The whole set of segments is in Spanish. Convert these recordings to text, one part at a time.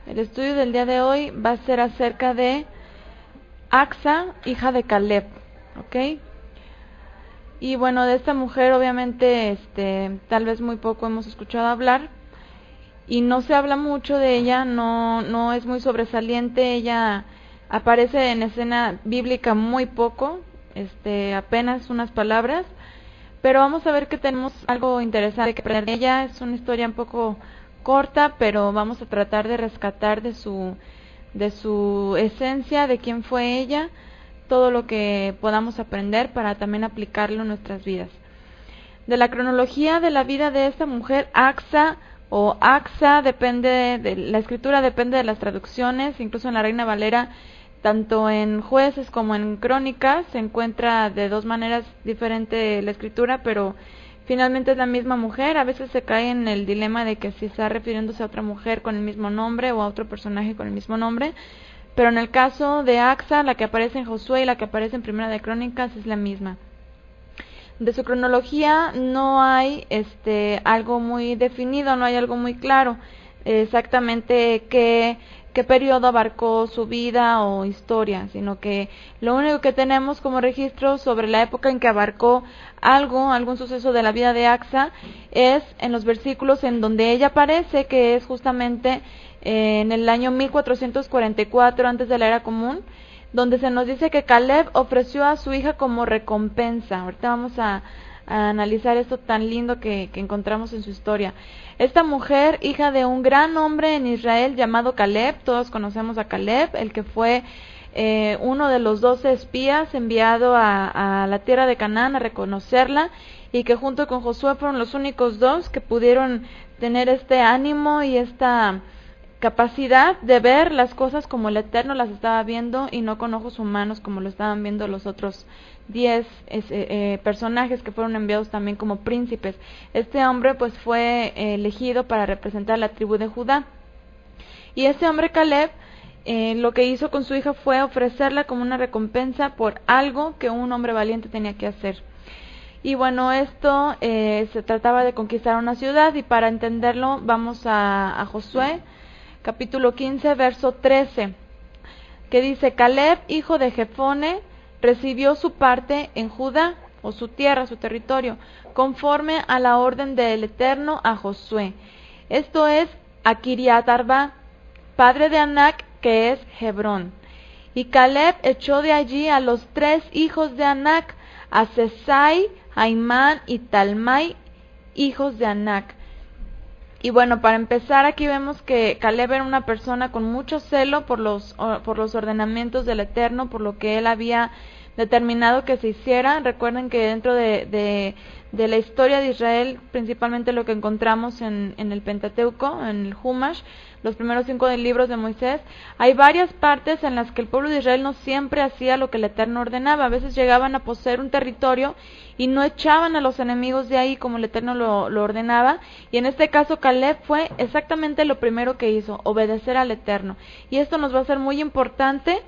El estudio del día de hoy va a ser acerca de Acsa, hija de Caleb, ¿ok? Y bueno, de esta mujer obviamente tal vez muy poco hemos escuchado hablar y no se habla mucho de ella, no es muy sobresaliente. Ella aparece en escena bíblica muy poco, apenas unas palabras, pero vamos a ver que tenemos algo interesante que aprender de ella. Es una historia un poco corta, pero vamos a tratar de rescatar de su esencia, de quién fue ella, todo lo que podamos aprender para también aplicarlo en nuestras vidas. De la cronología de la vida de esta mujer, Acsa o Axa, depende de la escritura, depende de las traducciones. Incluso en la Reina Valera, tanto en Jueces como en Crónicas, se encuentra de dos maneras diferentes la escritura, pero finalmente es la misma mujer. A veces se cae en el dilema de que si está refiriéndose a otra mujer con el mismo nombre o a otro personaje con el mismo nombre, pero en el caso de Acsa, la que aparece en Josué y la que aparece en Primera de Crónicas es la misma. De su cronología no hay algo muy definido, no hay algo muy claro exactamente qué periodo abarcó su vida o historia, sino que lo único que tenemos como registro sobre la época en que abarcó algún suceso de la vida de Acsa es en los versículos en donde ella aparece, que es justamente en el año 1444 antes de la era común, donde se nos dice que Caleb ofreció a su hija como recompensa. Ahorita vamos a analizar esto tan lindo que encontramos en su historia. Esta mujer, hija de un gran hombre en Israel llamado Caleb, todos conocemos a Caleb, el que fue uno de los 12 espías enviado a la tierra de Canaán a reconocerla, y que junto con Josué fueron los únicos dos que pudieron tener este ánimo y esta capacidad de ver las cosas como el Eterno las estaba viendo y no con ojos humanos como lo estaban viendo los otros 10 personajes que fueron enviados también como príncipes. Este hombre pues fue elegido para representar la tribu de Judá, y este hombre Caleb lo que hizo con su hija fue ofrecerla como una recompensa por algo que un hombre valiente tenía que hacer. Y bueno, esto se trataba de conquistar una ciudad, y para entenderlo vamos a Josué capítulo 15, verso 13, que dice: Caleb, hijo de Jefone, recibió su parte en Judá, o su tierra, su territorio, conforme a la orden del Eterno a Josué. Esto es a Kiriat Arba, padre de Anac, que es Hebrón. Y Caleb echó de allí a los 3 hijos de Anac, a Sesai, Aimán y Talmai, hijos de Anac. Y bueno, para empezar, aquí vemos que Caleb era una persona con mucho celo por los ordenamientos del Eterno, por lo que él había determinado que se hiciera. Recuerden que dentro de la historia de Israel, principalmente lo que encontramos en el Pentateuco, en el Humash, los primeros 5 libros de Moisés, hay varias partes en las que el pueblo de Israel no siempre hacía lo que el Eterno ordenaba. A veces llegaban a poseer un territorio y no echaban a los enemigos de ahí como el Eterno lo ordenaba, y en este caso Caleb fue exactamente lo primero que hizo, obedecer al Eterno. Y esto nos va a ser muy importante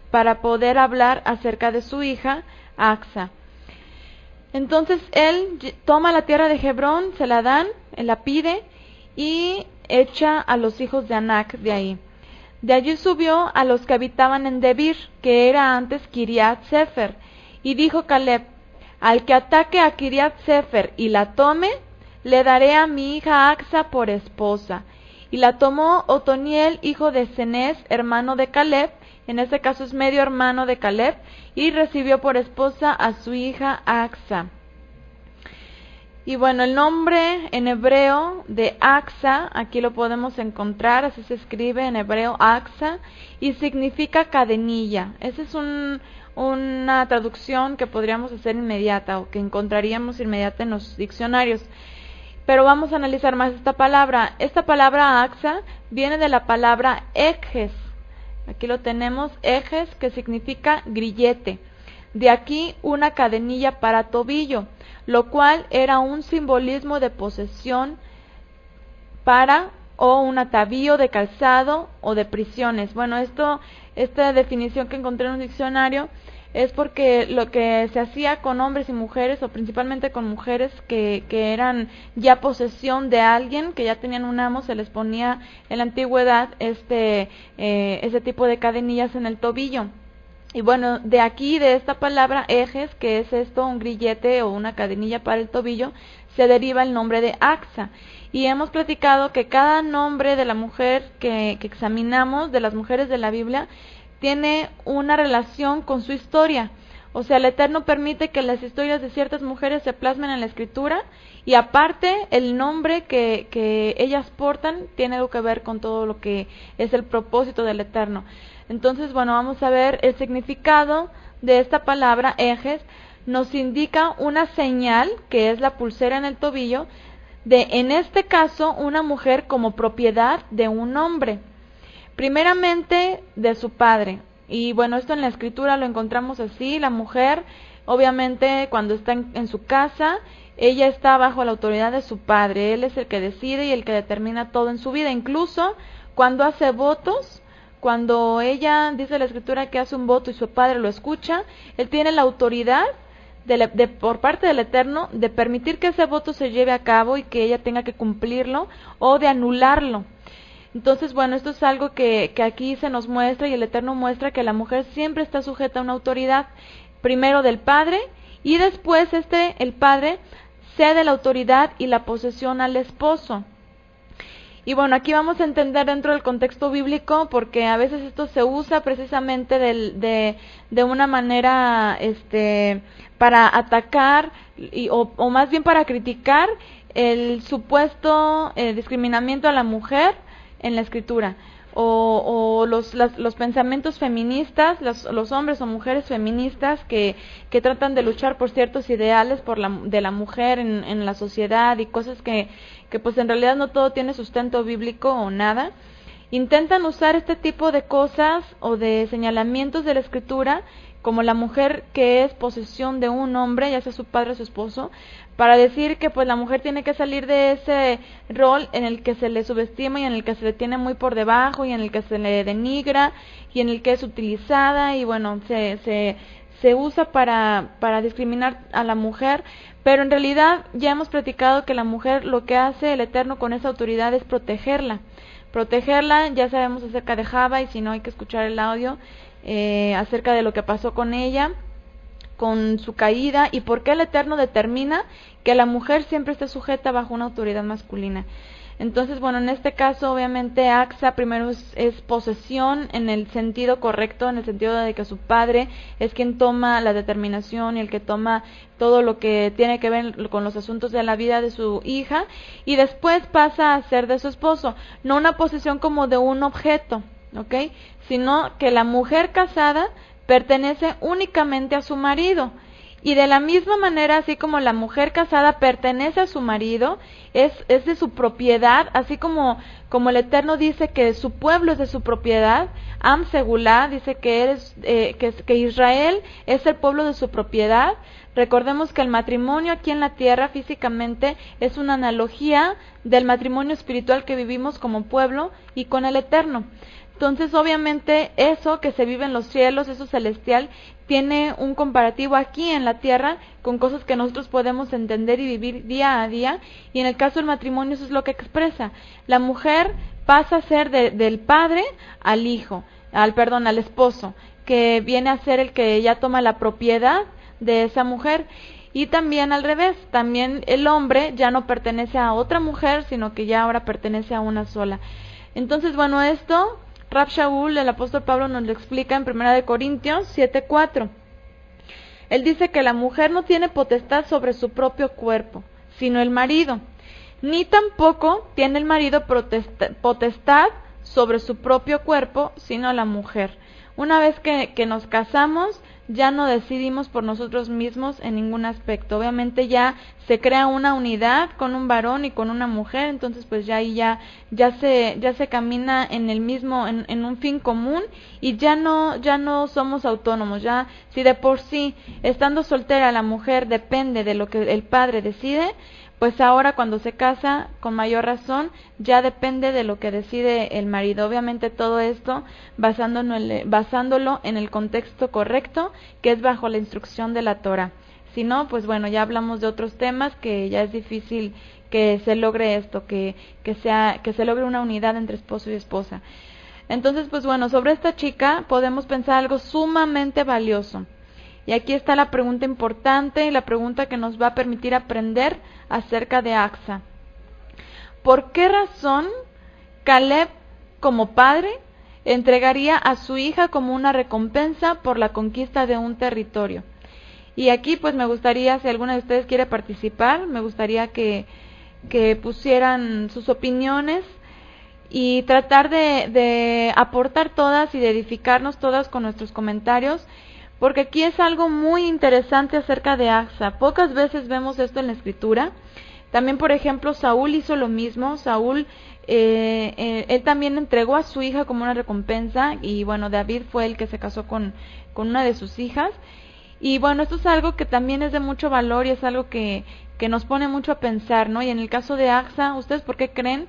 para poder hablar acerca de su hija Acsa. Entonces él toma la tierra de Hebrón, se la dan, él la pide y echa a los hijos de Anac de ahí. De allí subió a los que habitaban en Debir, que era antes Kiriat Sefer, y dijo Caleb: al que ataque a Kiriat Sefer y la tome, le daré a mi hija Acsa por esposa. Y la tomó Otoniel, hijo de Cenez, hermano de Caleb, en este caso es medio hermano de Caleb, y recibió por esposa a su hija Acsa. Y bueno, el nombre en hebreo de Acsa, aquí lo podemos encontrar, así se escribe en hebreo Acsa, y significa cadenilla. Esa es una traducción que podríamos hacer inmediata, o que encontraríamos inmediata en los diccionarios. Pero vamos a analizar más esta palabra. Esta palabra Acsa viene de la palabra ejes. Aquí lo tenemos, ejes, que significa grillete. De aquí una cadenilla para tobillo, lo cual era un simbolismo de posesión o un atavío de calzado o de prisiones. Bueno, esta definición que encontré en un diccionario es porque lo que se hacía con hombres y mujeres, o principalmente con mujeres que eran ya posesión de alguien, que ya tenían un amo, se les ponía en la antigüedad ese tipo de cadenillas en el tobillo. Y bueno, de aquí, de esta palabra ejes, que es esto, un grillete o una cadenilla para el tobillo, se deriva el nombre de Axa. Y hemos platicado que cada nombre de la mujer que examinamos, de las mujeres de la Biblia, tiene una relación con su historia. O sea, el Eterno permite que las historias de ciertas mujeres se plasmen en la Escritura, y aparte el nombre que ellas portan tiene algo que ver con todo lo que es el propósito del Eterno. Entonces, bueno, vamos a ver el significado de esta palabra, ejes. Nos indica una señal, que es la pulsera en el tobillo, de, en este caso, una mujer como propiedad de un hombre. Primeramente, de su padre. Y bueno, esto en la Escritura lo encontramos así. La mujer, obviamente, cuando está en su casa, ella está bajo la autoridad de su padre. Él es el que decide y el que determina todo en su vida. Incluso cuando hace votos, cuando ella dice la Escritura que hace un voto y su padre lo escucha, él tiene la autoridad por parte del Eterno de permitir que ese voto se lleve a cabo y que ella tenga que cumplirlo, o de anularlo. Entonces, bueno, esto es algo que aquí se nos muestra, y el Eterno muestra que la mujer siempre está sujeta a una autoridad, primero del padre, y después el padre cede la autoridad y la posesión al esposo. Y bueno, aquí vamos a entender dentro del contexto bíblico, porque a veces esto se usa precisamente de una manera para atacar o más bien para criticar el supuesto discriminamiento a la mujer en la Escritura, o los pensamientos feministas, los hombres o mujeres feministas que tratan de luchar por ciertos ideales de la mujer en la sociedad, y cosas que pues en realidad no todo tiene sustento bíblico o nada. Intentan usar este tipo de cosas o de señalamientos de la Escritura, como la mujer que es posesión de un hombre, ya sea su padre o su esposo, para decir que pues la mujer tiene que salir de ese rol en el que se le subestima y en el que se le tiene muy por debajo y en el que se le denigra y en el que es utilizada, y bueno, se usa para discriminar a la mujer. Pero en realidad ya hemos platicado que la mujer, lo que hace el Eterno con esa autoridad es protegerla. Ya sabemos acerca de Java, y si no hay que escuchar el audio acerca de lo que pasó con ella, con su caída, y por qué el Eterno determina que la mujer siempre esté sujeta bajo una autoridad masculina. Entonces, bueno, en este caso, obviamente, Axa primero es posesión en el sentido correcto, en el sentido de que su padre es quien toma la determinación y el que toma todo lo que tiene que ver con los asuntos de la vida de su hija, y después pasa a ser de su esposo. No una posesión como de un objeto, ¿ok? Sino que la mujer casada pertenece únicamente a su marido. Y de la misma manera, así como la mujer casada pertenece a su marido, es de su propiedad, así como el Eterno dice que su pueblo es de su propiedad. Am Segulá dice que Israel es el pueblo de su propiedad. Recordemos que el matrimonio aquí en la tierra físicamente es una analogía del matrimonio espiritual que vivimos como pueblo y con el Eterno. Entonces, obviamente, eso que se vive en los cielos, eso celestial, tiene un comparativo aquí en la tierra con cosas que nosotros podemos entender y vivir día a día, y en el caso del matrimonio eso es lo que expresa. La mujer pasa a ser del padre al hijo, al esposo, que viene a ser el que ya toma la propiedad de esa mujer. Y también al revés, también el hombre ya no pertenece a otra mujer, sino que ya ahora pertenece a una sola. Entonces, bueno, esto Rab Shaul, el apóstol Pablo, nos lo explica en 1 Corintios 7:4. Él dice que la mujer no tiene potestad sobre su propio cuerpo, sino el marido, ni tampoco tiene el marido potestad sobre su propio cuerpo, sino la mujer. Una vez que nos casamos, ya no decidimos por nosotros mismos en ningún aspecto. Obviamente ya se crea una unidad con un varón y con una mujer, entonces pues ya ahí ya se camina en el mismo, en un fin común, y ya no somos autónomos. Ya si de por sí, estando soltera, la mujer depende de lo que el padre decide, pues ahora cuando se casa, con mayor razón, ya depende de lo que decide el marido. Obviamente todo esto basándolo en el contexto correcto, que es bajo la instrucción de la Torá. Si no, pues bueno, ya hablamos de otros temas que ya es difícil que se logre esto, que se logre una unidad entre esposo y esposa. Entonces, pues bueno, sobre esta chica podemos pensar algo sumamente valioso. Y aquí está la pregunta importante y la pregunta que nos va a permitir aprender acerca de Axa. ¿Por qué razón Caleb, como padre, entregaría a su hija como una recompensa por la conquista de un territorio? Y aquí pues me gustaría, si alguna de ustedes quiere participar, me gustaría que pusieran sus opiniones y tratar de aportar todas y de edificarnos todas con nuestros comentarios, porque aquí es algo muy interesante acerca de Axa. Pocas veces vemos esto en la Escritura. También, por ejemplo, Saúl hizo lo mismo. Saúl, él también entregó a su hija como una recompensa, y bueno, David fue el que se casó con una de sus hijas. Y bueno, esto es algo que también es de mucho valor y es algo que nos pone mucho a pensar, ¿no? Y en el caso de Axa, ¿ustedes por qué creen?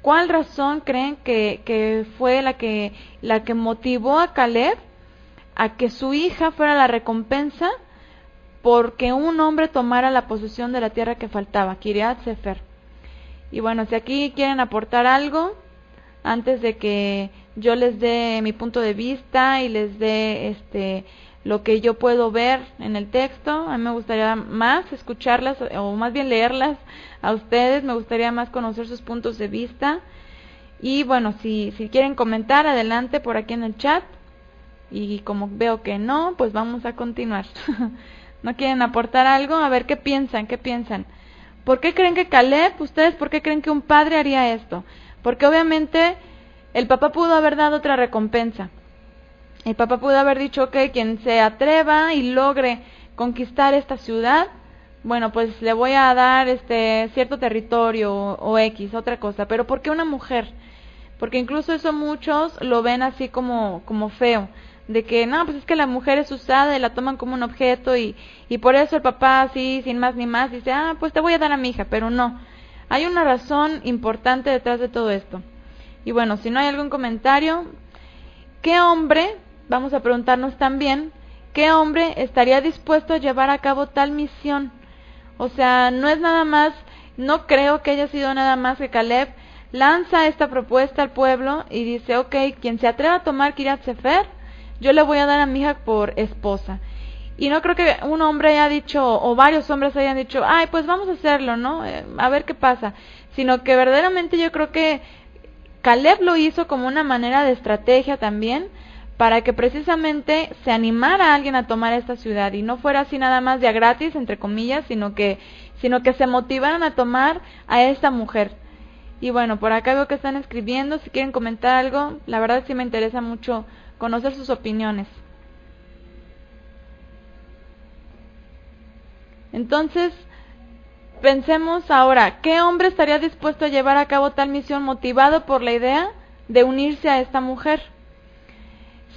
¿Cuál razón creen que fue la que motivó a Caleb a que su hija fuera la recompensa porque un hombre tomara la posesión de la tierra que faltaba, Kiriat Sefer? Y bueno, si aquí quieren aportar algo, antes de que yo les dé mi punto de vista y les dé lo que yo puedo ver en el texto, a mí me gustaría más escucharlas, o más bien leerlas a ustedes, me gustaría más conocer sus puntos de vista. Y bueno, si quieren comentar, adelante por aquí en el chat, y como veo que no, pues vamos a continuar. ¿No quieren aportar algo? A ver, ¿qué piensan? ¿Por qué creen que Caleb, ustedes por qué creen que un padre haría esto? Porque obviamente el papá pudo haber dado otra recompensa. El papá pudo haber dicho, ok, quien se atreva y logre conquistar esta ciudad, bueno, pues le voy a dar cierto territorio o X, otra cosa. Pero ¿por qué una mujer? Porque incluso eso muchos lo ven así como feo, de que no, pues es que la mujer es usada y la toman como un objeto, y por eso el papá así, sin más ni más, dice, pues te voy a dar a mi hija. Pero no, hay una razón importante detrás de todo esto. Y bueno, si no hay algún comentario, ¿qué hombre, vamos a preguntarnos también, qué hombre estaría dispuesto a llevar a cabo tal misión? O sea, no es nada más, no creo que haya sido nada más que Caleb lanza esta propuesta al pueblo y dice, ok, quien se atreva a tomar Kiriat Sefer, yo le voy a dar a mi hija por esposa. Y no creo que un hombre haya dicho, o varios hombres hayan dicho, pues vamos a hacerlo, ¿no? A ver qué pasa. Sino que verdaderamente yo creo que Caleb lo hizo como una manera de estrategia también, para que precisamente se animara a alguien a tomar esta ciudad, y no fuera así nada más de a gratis, entre comillas, sino que se motivaran a tomar a esta mujer. Y bueno, por acá veo que están escribiendo, si quieren comentar algo, la verdad sí me interesa mucho conocer sus opiniones. Entonces, pensemos ahora, ¿qué hombre estaría dispuesto a llevar a cabo tal misión motivado por la idea de unirse a esta mujer?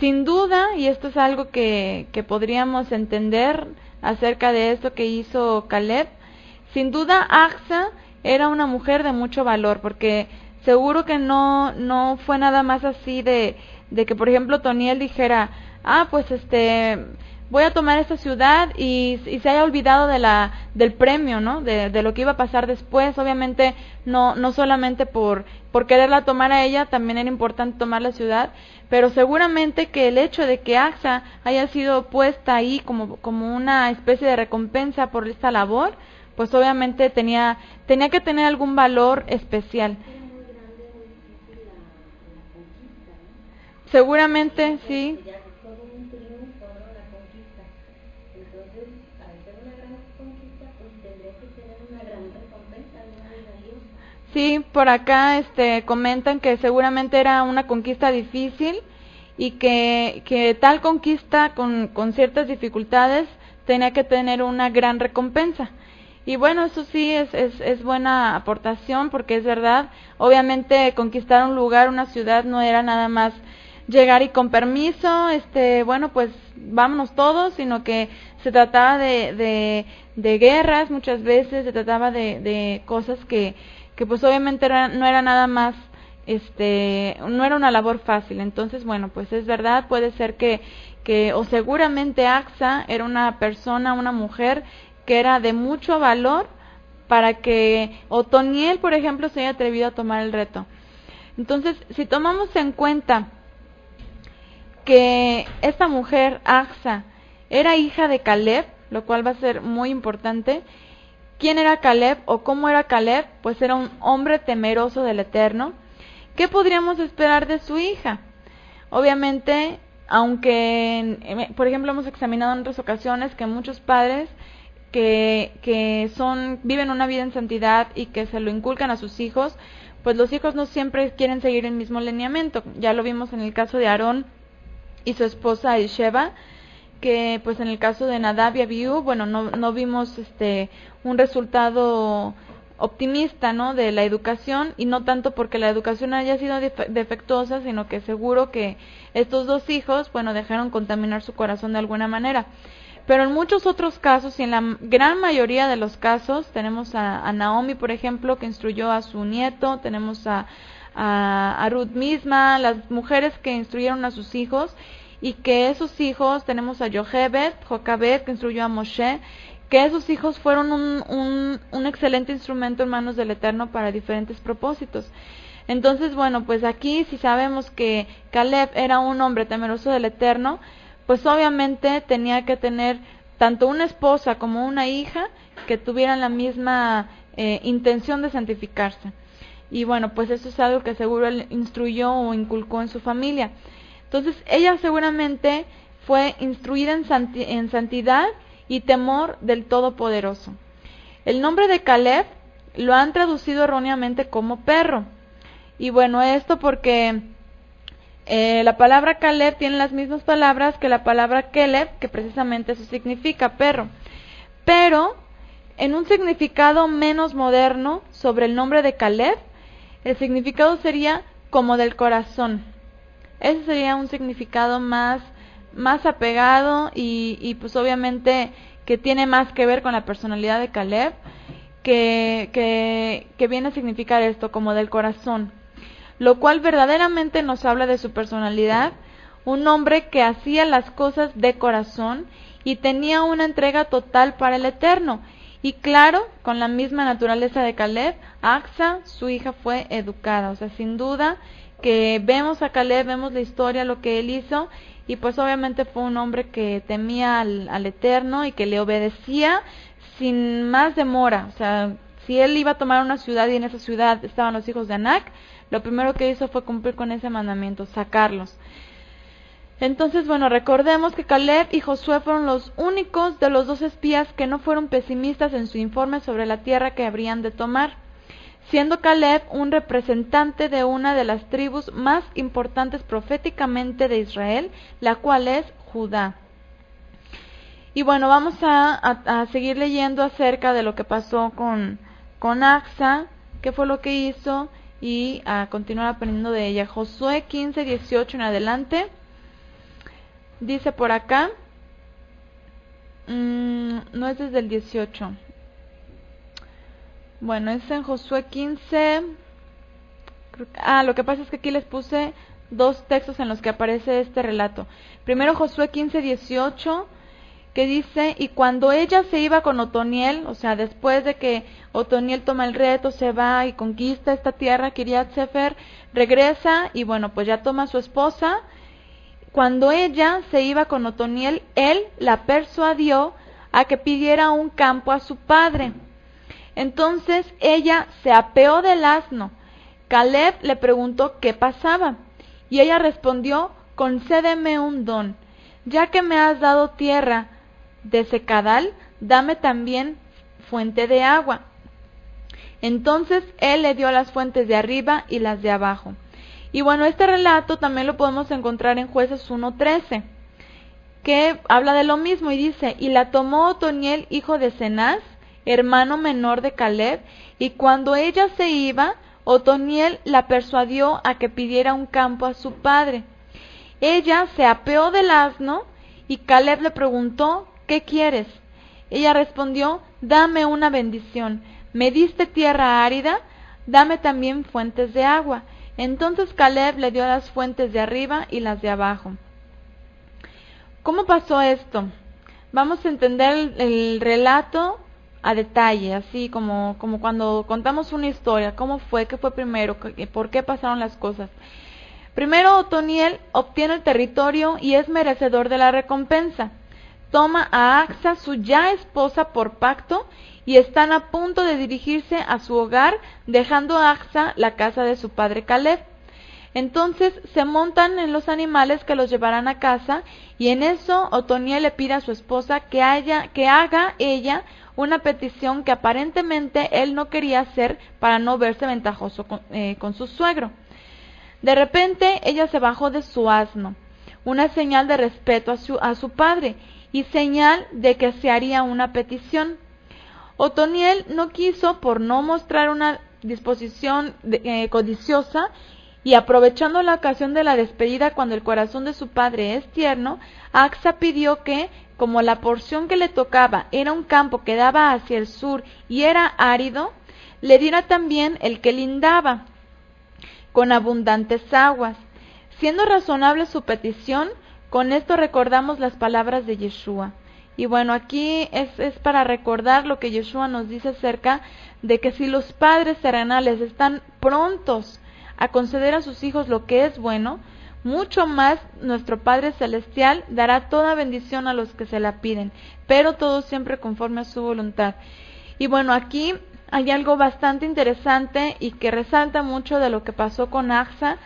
Sin duda, y esto es algo que podríamos entender acerca de esto que hizo Caleb, sin duda Axa era una mujer de mucho valor, porque seguro que no fue nada más así de que, por ejemplo, Toniel dijera, pues voy a tomar esta ciudad, y se haya olvidado del premio, ¿no? De lo que iba a pasar después. Obviamente no solamente por quererla tomar a ella, también era importante tomar la ciudad, pero seguramente que el hecho de que Axa haya sido puesta ahí como una especie de recompensa por esta labor, pues obviamente tenía que tener algún valor especial. Seguramente, sí. Sí, por acá comentan que seguramente era una conquista difícil, y que tal conquista con ciertas dificultades tenía que tener una gran recompensa. Y bueno, eso sí es buena aportación, porque es verdad, obviamente conquistar un lugar, una ciudad, no era nada más llegar y con permiso, bueno, pues vámonos todos, sino que se trataba de guerras muchas veces, se trataba de cosas que pues obviamente no era nada más, no era una labor fácil. Entonces, bueno, pues es verdad, puede ser o seguramente Axa era una persona, una mujer que era de mucho valor para que Otoniel, por ejemplo, se haya atrevido a tomar el reto. Entonces, si tomamos en cuenta que esta mujer, Axa, era hija de Caleb, lo cual va a ser muy importante. ¿Quién era Caleb o cómo era Caleb? Pues era un hombre temeroso del Eterno. ¿Qué podríamos esperar de su hija? Obviamente, aunque, por ejemplo, hemos examinado en otras ocasiones que muchos padres viven una vida en santidad y que se lo inculcan a sus hijos, pues los hijos no siempre quieren seguir el mismo lineamiento. Ya lo vimos en el caso de Aarón y su esposa Elisheba, que pues en el caso de Nadab y Abiú, bueno, no vimos un resultado optimista, ¿no?, de la educación, y no tanto porque la educación haya sido defectuosa, sino que seguro que estos dos hijos, bueno, dejaron contaminar su corazón de alguna manera. Pero en muchos otros casos, y en la gran mayoría de los casos, tenemos a Naomi, por ejemplo, que instruyó a su nieto, tenemos a Ruth misma, las mujeres que instruyeron a sus hijos, y que esos hijos, tenemos a Jocabed, que instruyó a Moshe, que esos hijos fueron un excelente instrumento en manos del Eterno para diferentes propósitos. Entonces, bueno, pues aquí si sabemos que Caleb era un hombre temeroso del Eterno, pues obviamente tenía que tener tanto una esposa como una hija que tuvieran la misma intención de santificarse. Y bueno, pues eso es algo que seguro él instruyó o inculcó en su familia. Entonces, ella seguramente fue instruida en santidad y temor del Todopoderoso. El nombre de Caleb lo han traducido erróneamente como perro. Y bueno, esto porque la palabra Caleb tiene las mismas palabras que la palabra Keleb, que precisamente eso significa perro. Pero, en un significado menos moderno sobre el nombre de Caleb, el significado sería como del corazón. Ese sería un significado más apegado y pues obviamente que tiene más que ver con la personalidad de Caleb, que viene a significar esto, como del corazón, lo cual verdaderamente nos habla de su personalidad, un hombre que hacía las cosas de corazón y tenía una entrega total para el Eterno. Y claro, con la misma naturaleza de Caleb, Axa, su hija, fue educada. O sea, sin duda que vemos a Caleb, vemos la historia, lo que él hizo, y pues obviamente fue un hombre que temía al Eterno y que le obedecía sin más demora. O sea, si él iba a tomar una ciudad y en esa ciudad estaban los hijos de Anac, lo primero que hizo fue cumplir con ese mandamiento, sacarlos. Entonces, bueno, recordemos que Caleb y Josué fueron los únicos de los dos espías que no fueron pesimistas en su informe sobre la tierra que habrían de tomar, siendo Caleb un representante de una de las tribus más importantes proféticamente de Israel, la cual es Judá. Y bueno, vamos a seguir leyendo acerca de lo que pasó con Axa, qué fue lo que hizo, y a continuar aprendiendo de ella. Josué 15, 18 en adelante. Dice por acá, no es desde el 18. Bueno, es en Josué 15. Lo que pasa es que aquí les puse dos textos en los que aparece este relato. Primero Josué 15, 18, que dice: y cuando ella se iba con Otoniel, o sea, después de que Otoniel toma el reto, se va y conquista esta tierra, Kiriat Sefer, regresa y bueno, pues ya toma a su esposa. Cuando ella se iba con Otoniel, él la persuadió a que pidiera un campo a su padre. Entonces ella se apeó del asno. Caleb le preguntó qué pasaba, y ella respondió: concédeme un don, ya que me has dado tierra de secadal, dame también fuente de agua. Entonces él le dio las fuentes de arriba y las de abajo. Y bueno, este relato también lo podemos encontrar en Jueces 1:13, que habla de lo mismo y dice: y la tomó Otoniel, hijo de Cenaz, hermano menor de Caleb, y cuando ella se iba, Otoniel la persuadió a que pidiera un campo a su padre. Ella se apeó del asno y Caleb le preguntó, ¿qué quieres? Ella respondió, dame una bendición. Me diste tierra árida, dame también fuentes de agua. Entonces Caleb le dio las fuentes de arriba y las de abajo. ¿Cómo pasó esto? Vamos a entender el relato a detalle, así como cuando contamos una historia, cómo fue, qué fue primero, por qué pasaron las cosas. Primero Otoniel obtiene el territorio y es merecedor de la recompensa. Toma a Acsa, su ya esposa, por pacto, y están a punto de dirigirse a su hogar, dejando a Acsa la casa de su padre Caleb. Entonces se montan en los animales que los llevarán a casa, y en eso Otoniel le pide a su esposa que haga ella una petición que aparentemente él no quería hacer para no verse ventajoso con su suegro. De repente ella se bajó de su asno, una señal de respeto a su padre y señal de que se haría una petición. Otoniel no quiso, por no mostrar una disposición codiciosa, y aprovechando la ocasión de la despedida cuando el corazón de su padre es tierno, Acsa pidió que, como la porción que le tocaba era un campo que daba hacia el sur y era árido, le diera también el que lindaba, con abundantes aguas. Siendo razonable su petición, con esto recordamos las palabras de Yeshua. Y bueno, aquí es para recordar lo que Yeshua nos dice acerca de que si los padres terrenales están prontos a conceder a sus hijos lo que es bueno, mucho más nuestro Padre Celestial dará toda bendición a los que se la piden, pero todo siempre conforme a su voluntad. Y bueno, aquí hay algo bastante interesante y que resalta mucho de lo que pasó con Acsa,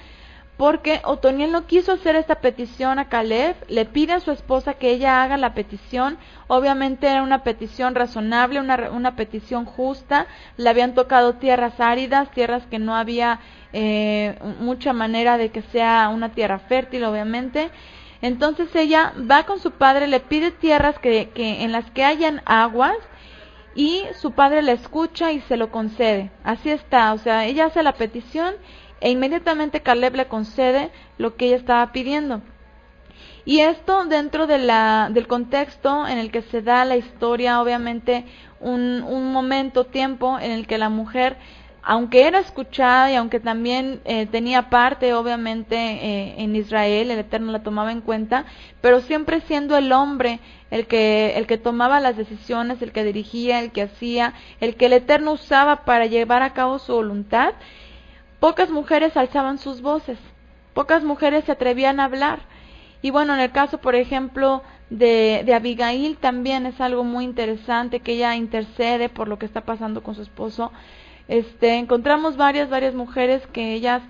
porque Otoniel no quiso hacer esta petición a Caleb, le pide a su esposa que ella haga la petición. Obviamente era una petición razonable, una petición justa. Le habían tocado tierras áridas, tierras que no había mucha manera de que sea una tierra fértil, obviamente. Entonces ella va con su padre, le pide tierras en las que hayan aguas, y su padre la escucha y se lo concede. Así está, o sea, ella hace la petición e inmediatamente Caleb le concede lo que ella estaba pidiendo. Y esto dentro del contexto en el que se da la historia, obviamente un momento, tiempo en el que la mujer, aunque era escuchada y aunque también tenía parte obviamente en Israel, el Eterno la tomaba en cuenta, pero siempre siendo el hombre el que tomaba las decisiones, el que dirigía, el que hacía, el que el Eterno usaba para llevar a cabo su voluntad. Pocas mujeres alzaban sus voces, pocas mujeres se atrevían a hablar. Y bueno, en el caso, por ejemplo, de Abigail también es algo muy interesante, que ella intercede por lo que está pasando con su esposo. Encontramos varias mujeres que ellas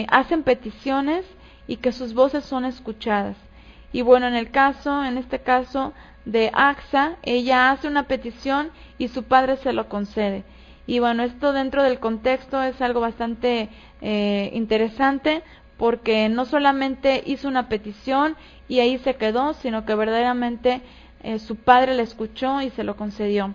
hacen peticiones y que sus voces son escuchadas. Y bueno, en este caso de Acsa, ella hace una petición y su padre se lo concede. Y bueno, esto dentro del contexto es algo bastante interesante, porque no solamente hizo una petición y ahí se quedó, sino que verdaderamente su padre le escuchó y se lo concedió.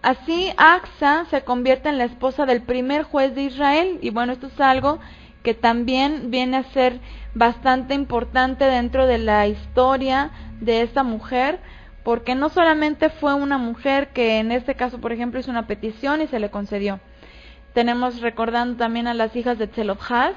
Así Acsa se convierte en la esposa del primer juez de Israel, y bueno, esto es algo que también viene a ser bastante importante dentro de la historia de esta mujer, porque no solamente fue una mujer que en este caso, por ejemplo, hizo una petición y se le concedió. Tenemos recordando también a las hijas de Zelofhad,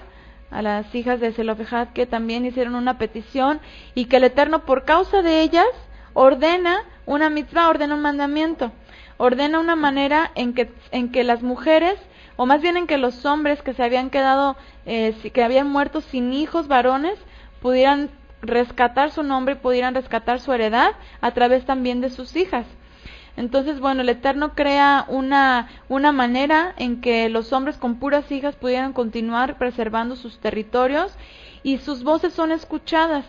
que también hicieron una petición y que el Eterno, por causa de ellas, ordena una mitzvah, ordena un mandamiento, ordena una manera en que las mujeres, o más bien en que los hombres que se habían quedado, que habían muerto sin hijos varones, pudieran rescatar su nombre y pudieran rescatar su heredad a través también de sus hijas. Entonces, bueno, el Eterno crea una manera en que los hombres con puras hijas pudieran continuar preservando sus territorios y sus voces son escuchadas.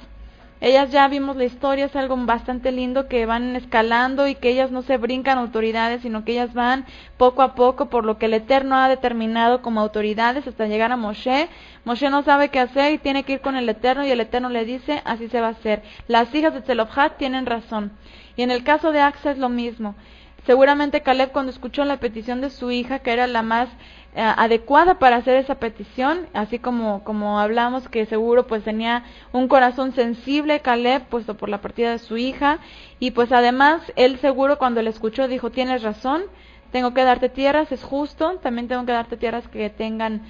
Ellas, ya vimos la historia, es algo bastante lindo, que van escalando y que ellas no se brincan autoridades, sino que ellas van poco a poco por lo que el Eterno ha determinado como autoridades hasta llegar a Moshe. Moshe no sabe qué hacer y tiene que ir con el Eterno, y el Eterno le dice, así se va a hacer. Las hijas de Zelofhad tienen razón. Y en el caso de Acsa es lo mismo. Seguramente Caleb, cuando escuchó la petición de su hija, que era la más adecuada para hacer esa petición, así como hablamos que seguro pues tenía un corazón sensible Caleb, puesto por la partida de su hija, y pues además él seguro cuando le escuchó dijo: tienes razón, tengo que darte tierras, es justo, también tengo que darte tierras que tengan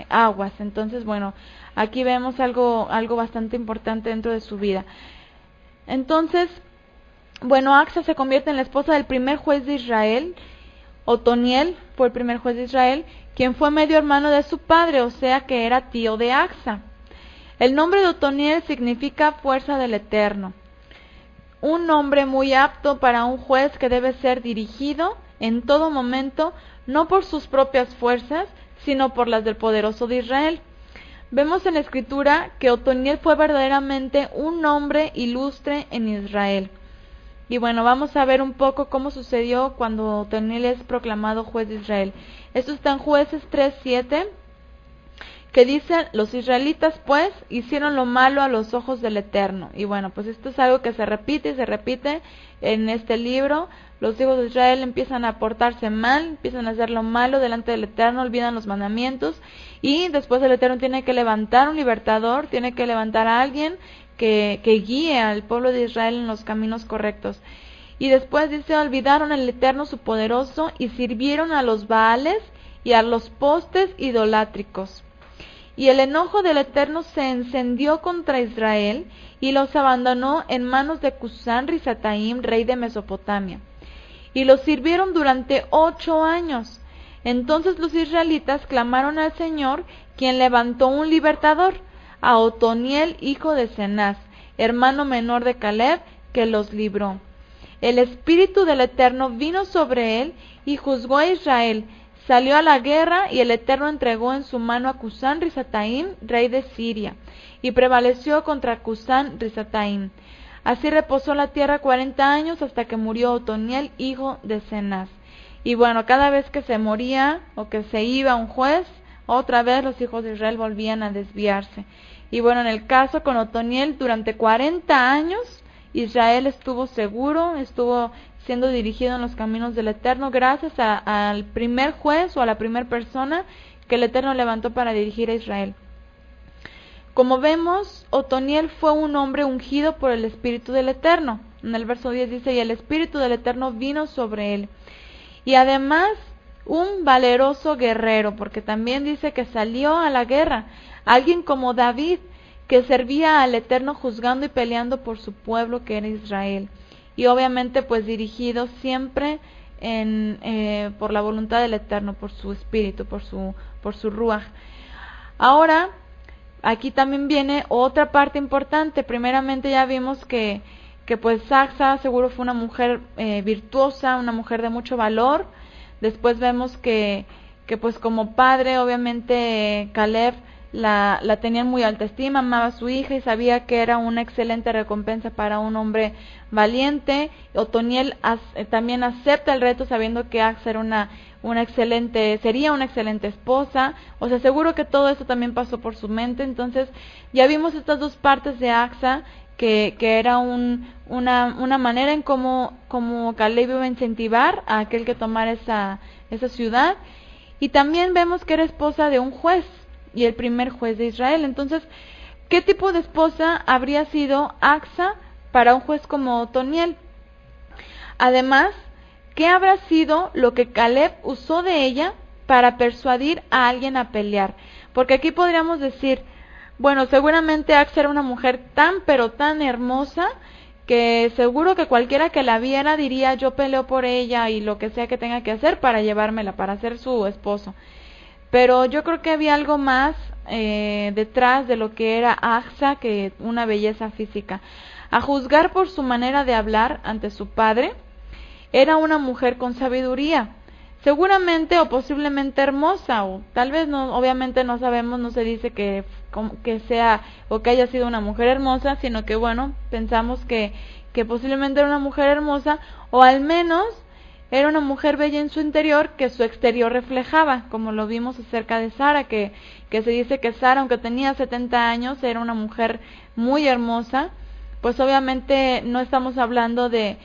aguas. Entonces, bueno, aquí vemos algo bastante importante dentro de su vida. Entonces, bueno, Acsa se convierte en la esposa del primer juez de Israel. Otoniel fue el primer juez de Israel, quien fue medio hermano de su padre, o sea que era tío de Acsa. El nombre de Otoniel significa fuerza del Eterno. Un nombre muy apto para un juez que debe ser dirigido en todo momento, no por sus propias fuerzas, sino por las del poderoso de Israel. Vemos en la Escritura que Otoniel fue verdaderamente un hombre ilustre en Israel. Y bueno, vamos a ver un poco cómo sucedió cuando Otoniel es proclamado juez de Israel. Esto está en Jueces 3:7, que dice: los israelitas pues hicieron lo malo a los ojos del Eterno. Y bueno, pues esto es algo que se repite y se repite en este libro. Los hijos de Israel empiezan a portarse mal, empiezan a hacer lo malo delante del Eterno, olvidan los mandamientos, y después el Eterno tiene que levantar un libertador, tiene que levantar a alguien que guíe al pueblo de Israel en los caminos correctos. Y después dice: olvidaron al Eterno su poderoso y sirvieron a los Baales y a los postes idolátricos. Y el enojo del Eterno se encendió contra Israel y los abandonó en manos de Cusán Risataim, rey de Mesopotamia. Y los sirvieron durante 8 años. Entonces los israelitas clamaron al Señor, quien levantó un libertador, a Otoniel, hijo de Cenaz, hermano menor de Caleb, que los libró. El Espíritu del Eterno vino sobre él y juzgó a Israel. Salió a la guerra y el Eterno entregó en su mano a Cusán Risataim, rey de Siria, y prevaleció contra Cusán Risataim. Así reposó la tierra 40 años hasta que murió Otoniel, hijo de Cenaz. Y bueno, cada vez que se moría o que se iba un juez, otra vez los hijos de Israel volvían a desviarse. Y bueno, en el caso con Otoniel, durante 40 años Israel estuvo seguro, estuvo siendo dirigido en los caminos del Eterno gracias al primer juez o a la primera persona que el Eterno levantó para dirigir a Israel. Como vemos, Otoniel fue un hombre ungido por el Espíritu del Eterno. En el verso 10 dice: y el Espíritu del Eterno vino sobre él. Y además, un valeroso guerrero, porque también dice que salió a la guerra. Alguien como David, que servía al Eterno juzgando y peleando por su pueblo que era Israel. Y obviamente pues dirigido siempre por la voluntad del Eterno, por su Espíritu, por su Ruach. Ahora, aquí también viene otra parte importante. Primeramente ya vimos que pues Acsa seguro fue una mujer virtuosa, una mujer de mucho valor. Después vemos que pues como padre, obviamente Caleb la tenía en muy alta estima, amaba a su hija y sabía que era una excelente recompensa para un hombre valiente. Otoniel también acepta el reto sabiendo que Acsa era sería una excelente esposa. O sea, seguro que todo eso también pasó por su mente. Entonces ya vimos estas dos partes de Acsa, que era una manera en cómo Caleb iba a incentivar a aquel que tomara esa ciudad. Y también vemos que era esposa de un juez, y el primer juez de Israel. Entonces, ¿qué tipo de esposa habría sido Acsa para un juez como Otoniel? Además, ¿qué habrá sido lo que Caleb usó de ella para persuadir a alguien a pelear? Porque aquí podríamos decir, bueno, seguramente Acsa era una mujer tan pero tan hermosa que seguro que cualquiera que la viera diría: yo peleo por ella y lo que sea que tenga que hacer para llevármela, para ser su esposo. Pero yo creo que había algo más detrás de lo que era Acsa que una belleza física. A juzgar por su manera de hablar ante su padre, era una mujer con sabiduría, seguramente o posiblemente hermosa, o tal vez no, obviamente no sabemos, no se dice que sea o que haya sido una mujer hermosa, sino que bueno, pensamos que posiblemente era una mujer hermosa, o al menos era una mujer bella en su interior que su exterior reflejaba, como lo vimos acerca de Sara, que se dice que Sara, aunque tenía 70 años, era una mujer muy hermosa. pues obviamente no estamos hablando de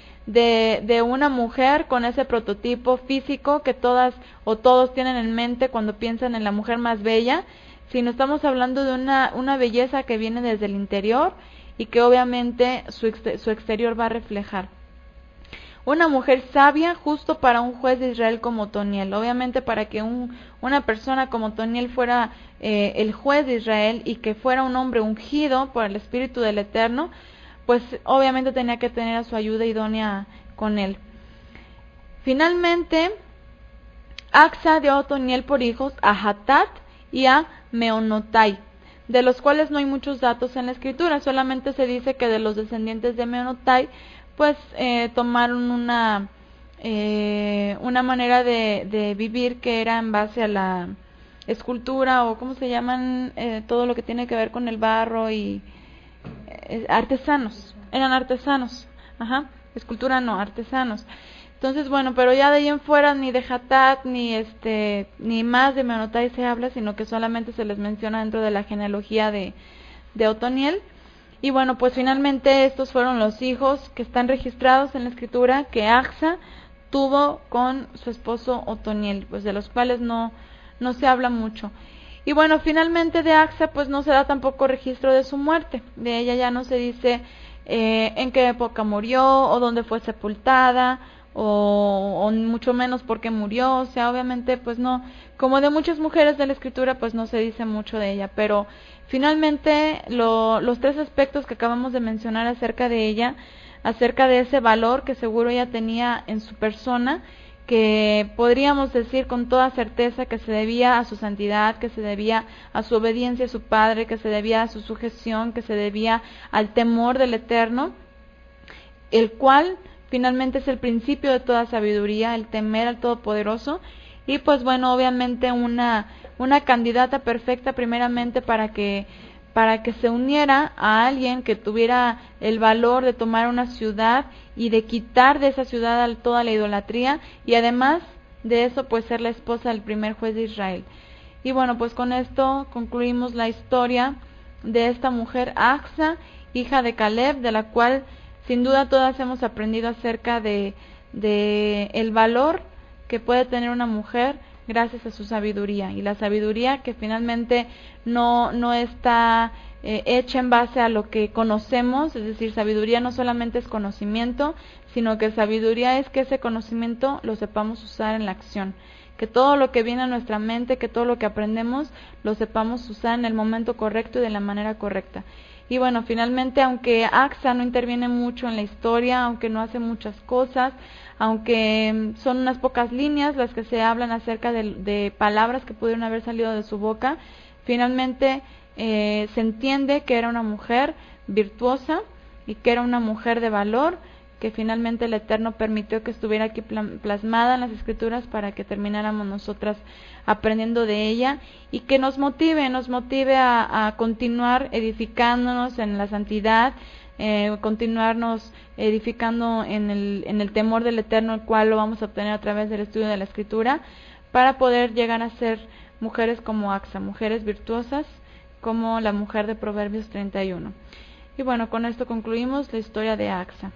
una mujer con ese prototipo físico que todas o todos tienen en mente cuando piensan en la mujer más bella, sino estamos hablando de una belleza que viene desde el interior y que obviamente su exterior va a reflejar. Una mujer sabia justo para un juez de Israel como Otoniel. Obviamente para que una persona como Otoniel fuera el juez de Israel y que fuera un hombre ungido por el Espíritu del Eterno, pues obviamente tenía que tener a su ayuda idónea con él. Finalmente, Acsa dio a Otoniel por hijos a Hatat y a Meonotai, de los cuales no hay muchos datos en la escritura, solamente se dice que de los descendientes de Meonotai, pues tomaron una manera de vivir que era en base a la escultura o cómo se llaman, todo lo que tiene que ver con el barro y artesanos, eran artesanos, escultura no, artesanos. Entonces, bueno, pero ya de ahí en fuera ni de Hatat ni más de Meonotai se habla, sino que solamente se les menciona dentro de la genealogía de Otoniel. Y bueno, pues finalmente estos fueron los hijos que están registrados en la escritura que Acsa tuvo con su esposo Otoniel, pues de los cuales no se habla mucho. Y bueno, finalmente de Acsa pues no se da tampoco registro de su muerte. De ella ya no se dice en qué época murió o dónde fue sepultada o mucho menos por qué murió. O sea, obviamente pues no, como de muchas mujeres de la escritura pues no se dice mucho de ella. Pero finalmente los tres aspectos que acabamos de mencionar acerca de ella, acerca de ese valor que seguro ella tenía en su persona, que podríamos decir con toda certeza que se debía a su santidad, que se debía a su obediencia a su padre, que se debía a su sujeción, que se debía al temor del Eterno, el cual finalmente es el principio de toda sabiduría, el temer al Todopoderoso, y pues bueno, obviamente una candidata perfecta primeramente para que se uniera a alguien que tuviera el valor de tomar una ciudad y de quitar de esa ciudad toda la idolatría, y además de eso pues ser la esposa del primer juez de Israel. Y bueno, pues con esto concluimos la historia de esta mujer Acsa, hija de Caleb, de la cual sin duda todas hemos aprendido acerca de el valor que puede tener una mujer gracias a su sabiduría, y la sabiduría que finalmente no está hecha en base a lo que conocemos, es decir, sabiduría no solamente es conocimiento, sino que sabiduría es que ese conocimiento lo sepamos usar en la acción, que todo lo que viene a nuestra mente, que todo lo que aprendemos, lo sepamos usar en el momento correcto y de la manera correcta. Y bueno, finalmente, aunque Acsa no interviene mucho en la historia, aunque no hace muchas cosas, aunque son unas pocas líneas las que se hablan acerca de palabras que pudieron haber salido de su boca, finalmente se entiende que era una mujer virtuosa y que era una mujer de valor, que finalmente el Eterno permitió que estuviera aquí plasmada en las Escrituras para que termináramos nosotras aprendiendo de ella, y que nos motive a continuar edificándonos en la santidad, continuarnos edificando en el temor del Eterno, el cual lo vamos a obtener a través del estudio de la Escritura, para poder llegar a ser mujeres como Acsa, mujeres virtuosas como la mujer de Proverbios 31. Y bueno, con esto concluimos la historia de Acsa.